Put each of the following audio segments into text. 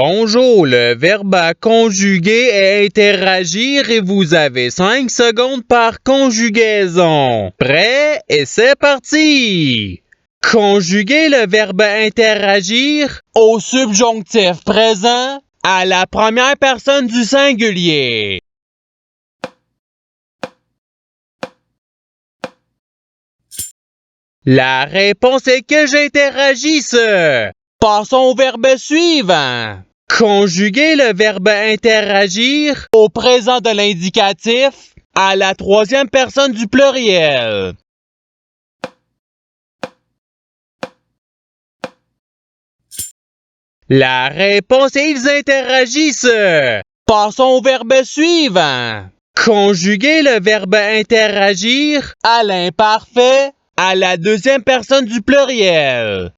Bonjour, le verbe à conjuguer est interagir et vous avez 5 secondes par conjugaison. Prêt? Et c'est parti! Conjuguez le verbe interagir au subjonctif présent à la première personne du singulier. La réponse est que j'interagisse. Passons au verbe suivant. Conjuguer le verbe interagir au présent de l'indicatif à la troisième personne du pluriel. La réponse est ils interagissent. Passons au verbe suivant. Conjuguer le verbe interagir à l'imparfait à la deuxième personne du pluriel.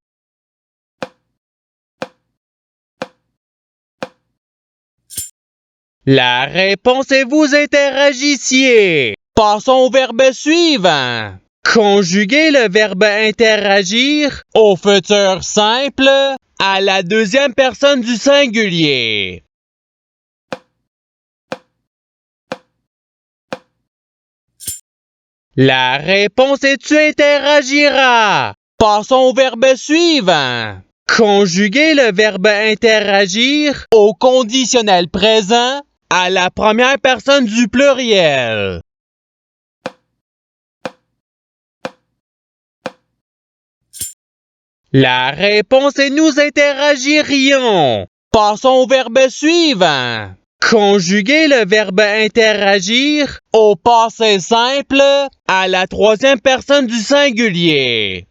La réponse est vous interagissiez. Passons au verbe suivant. Conjuguer le verbe interagir au futur simple à la deuxième personne du singulier. La réponse est tu interagiras. Passons au verbe suivant. Conjuguer le verbe interagir au conditionnel présent à la première personne du pluriel. La réponse est nous interagirions. Passons au verbe suivant. Conjuguer le verbe interagir au passé simple à la troisième personne du singulier.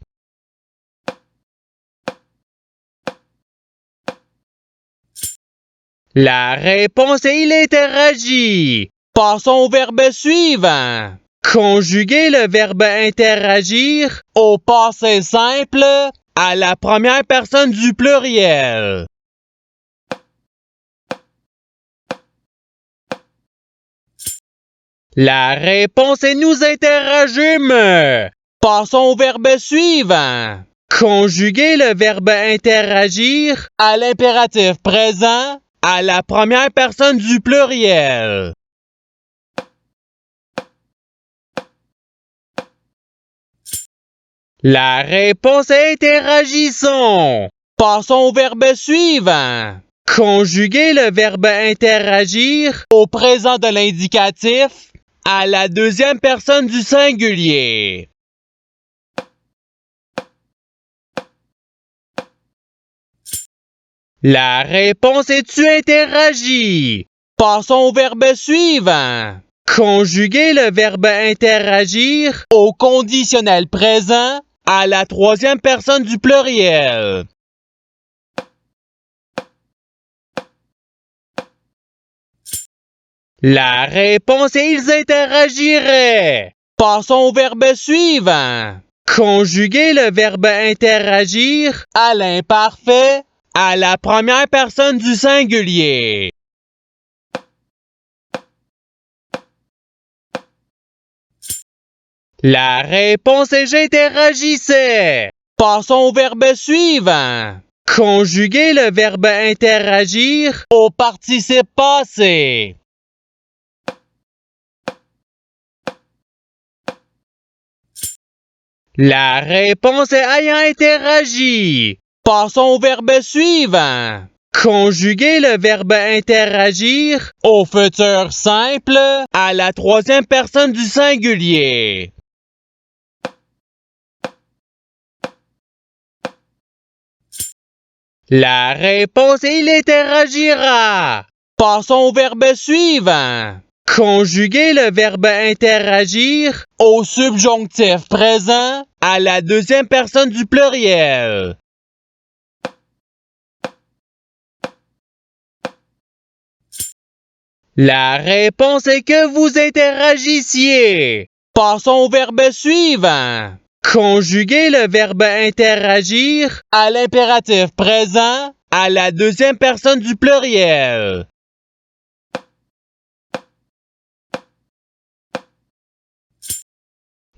La réponse est il interagit. Passons au verbe suivant. Conjuguer le verbe interagir au passé simple à la première personne du pluriel. La réponse est nous interagîmes. Passons au verbe suivant. Conjuguer le verbe interagir à l'impératif présent à la première personne du pluriel. La réponse est interagissons. Passons au verbe suivant. Conjuguer le verbe interagir au présent de l'indicatif à la deuxième personne du singulier. La réponse est tu interagis. Passons au verbe suivant. Conjuguer le verbe interagir au conditionnel présent à la troisième personne du pluriel. La réponse est ils interagiraient. Passons au verbe suivant. Conjuguer le verbe interagir à l'imparfait à la première personne du singulier. La réponse est j'interagissais. Passons au verbe suivant. Conjuguer le verbe interagir au participe passé. La réponse est ayant interagi. Passons au verbe suivant. Conjuguer le verbe interagir au futur simple à la troisième personne du singulier. La réponse est il interagira. Passons au verbe suivant. Conjuguer le verbe interagir au subjonctif présent à la deuxième personne du pluriel. La réponse est que vous interagissiez. Passons au verbe suivant. Conjuguer le verbe interagir à l'impératif présent à la deuxième personne du pluriel.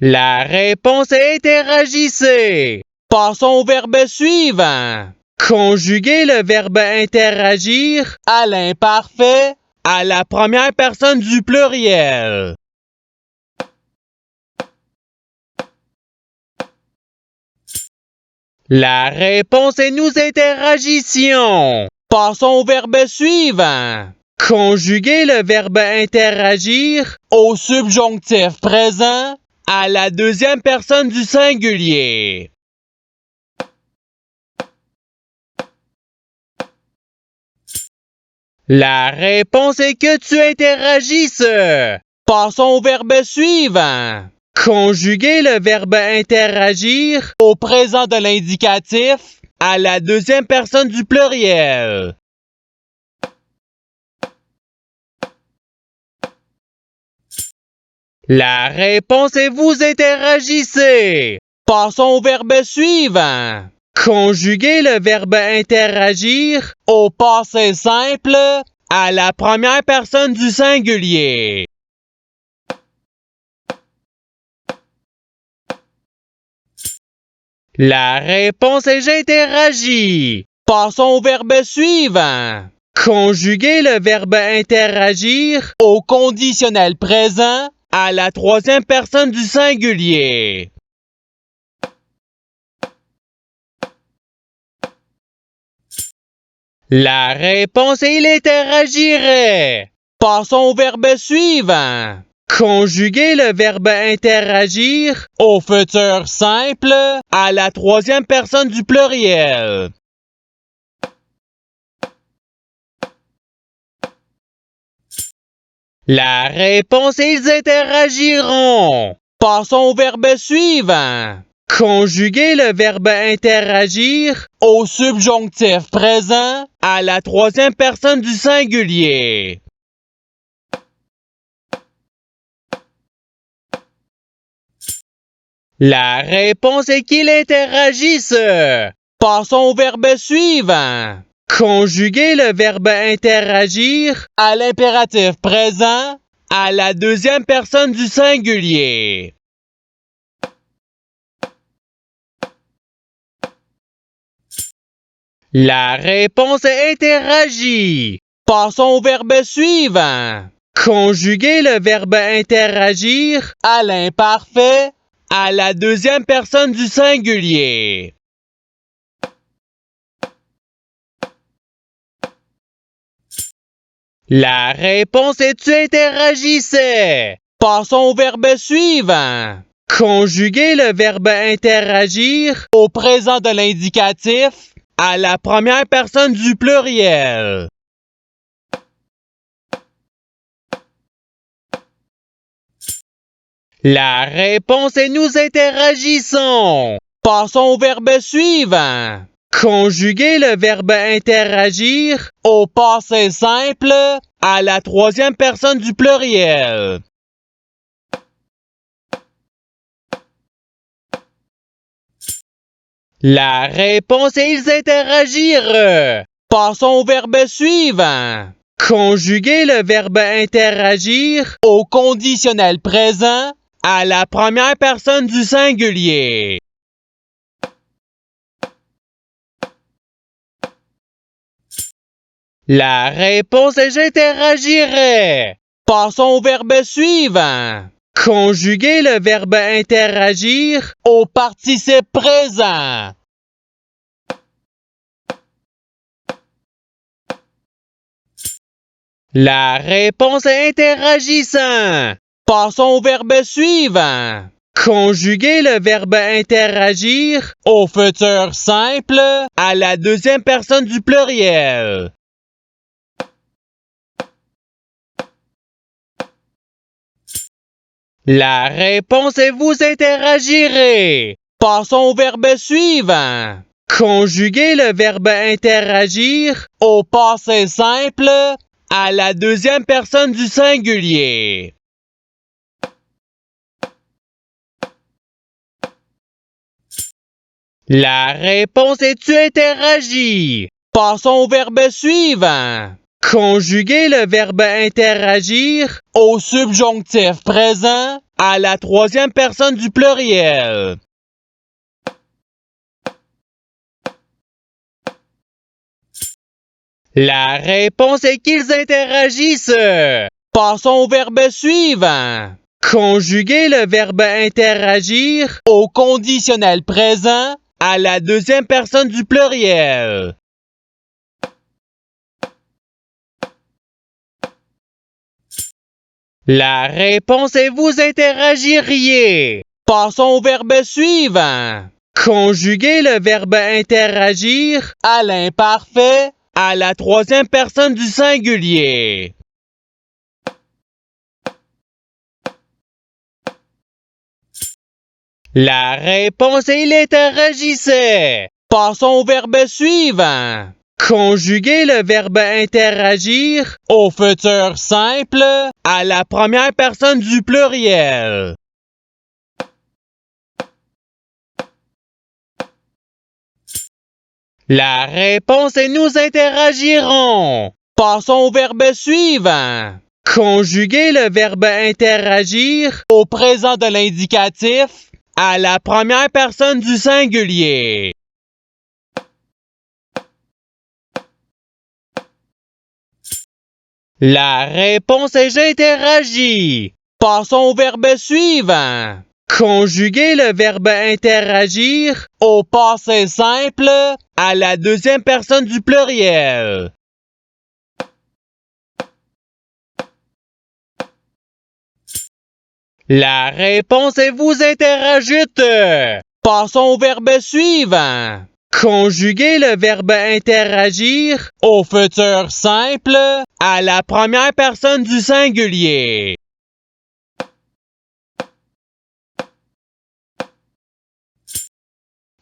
La réponse est interagissez. Passons au verbe suivant. Conjuguer le verbe interagir à l'imparfait à la première personne du pluriel. La réponse est nous interagissions. Passons au verbe suivant. Conjuguer le verbe interagir au subjonctif présent à la deuxième personne du singulier. La réponse est que tu interagisses. Passons au verbe suivant. Conjuguer le verbe interagir au présent de l'indicatif à la deuxième personne du pluriel. La réponse est vous interagissez. Passons au verbe suivant. Conjuguer le verbe interagir au passé simple à la première personne du singulier. La réponse est j'interagis. Passons au verbe suivant. Conjuguer le verbe interagir au conditionnel présent à la troisième personne du singulier. La réponse est il interagirait. Passons au verbe suivant. Conjuguer le verbe interagir au futur simple à la troisième personne du pluriel. La réponse est ils interagiront. Passons au verbe suivant. Conjuguer le verbe interagir au subjonctif présent à la troisième personne du singulier. La réponse est qu'ils interagissent. Passons au verbe suivant. Conjuguer le verbe interagir à l'impératif présent à la deuxième personne du singulier. La réponse est interagit. Passons au verbe suivant. Conjuguer le verbe interagir à l'imparfait à la deuxième personne du singulier. La réponse est tu interagissais. Passons au verbe suivant. Conjuguer le verbe interagir au présent de l'indicatif à la première personne du pluriel. La réponse est nous interagissons. Passons au verbe suivant. Conjuguer le verbe interagir au passé simple à la troisième personne du pluriel. La réponse est ils interagirent. Passons au verbe suivant. Conjuguer le verbe interagir au conditionnel présent à la première personne du singulier. La réponse est j'interagirais. Passons au verbe suivant. Conjuguer le verbe interagir au participe présent. La réponse est interagissant. Passons au verbe suivant. Conjuguer le verbe interagir au futur simple à la deuxième personne du pluriel. La réponse est vous interagirez. Passons au verbe suivant. Conjuguer le verbe interagir au passé simple à la deuxième personne du singulier. La réponse est tu interagis. Passons au verbe suivant. Conjuguer le verbe interagir au subjonctif présent à la troisième personne du pluriel. La réponse est qu'ils interagissent. Passons au verbe suivant. Conjuguer le verbe interagir au conditionnel présent à la deuxième personne du pluriel. La réponse est vous interagiriez. Passons au verbe suivant. Conjuguer le verbe interagir à l'imparfait à la troisième personne du singulier. La réponse est il interagissait. Passons au verbe suivant. Conjuguer le verbe interagir au futur simple à la première personne du pluriel. La réponse est nous interagirons. Passons au verbe suivant. Conjuguer le verbe interagir au présent de l'indicatif à la première personne du singulier. La réponse est j'interagis. Passons au verbe suivant. Conjuguer le verbe interagir au passé simple à la deuxième personne du pluriel. La réponse est vous interagite. Passons au verbe suivant. Conjuguer le verbe interagir au futur simple à la première personne du singulier.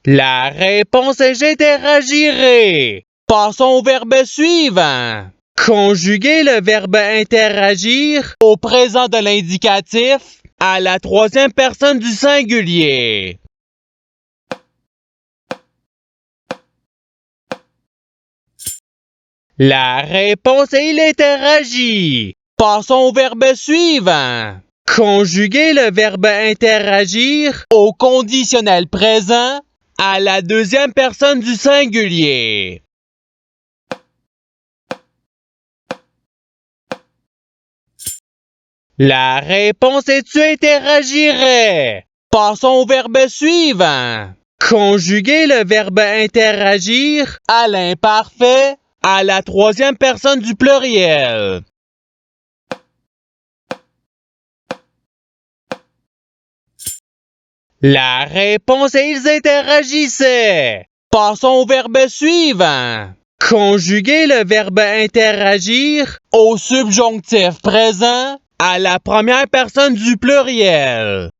La réponse est j'interagirai. Passons au verbe suivant. Conjuguer le verbe interagir au présent de l'indicatif à la troisième personne du singulier. La réponse est il interagit. Passons au verbe suivant. Conjuguer le verbe interagir au conditionnel présent à la deuxième personne du singulier. La réponse est tu interagirais. Passons au verbe suivant. Conjuguer le verbe interagir à l'imparfait à la troisième personne du pluriel. La réponse est ils interagissaient. Passons au verbe suivant. Conjuguer le verbe interagir au subjonctif présent à la première personne du pluriel.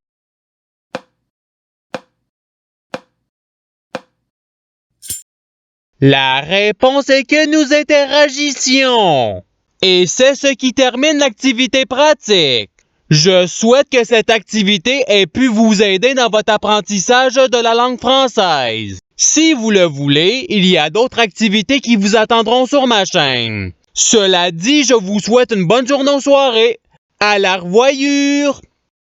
La réponse est que nous interagissions. Et c'est ce qui termine l'activité pratique. Je souhaite que cette activité ait pu vous aider dans votre apprentissage de la langue française. Si vous le voulez, il y a d'autres activités qui vous attendront sur ma chaîne. Cela dit, je vous souhaite une bonne journée ou soirée. À la revoyure!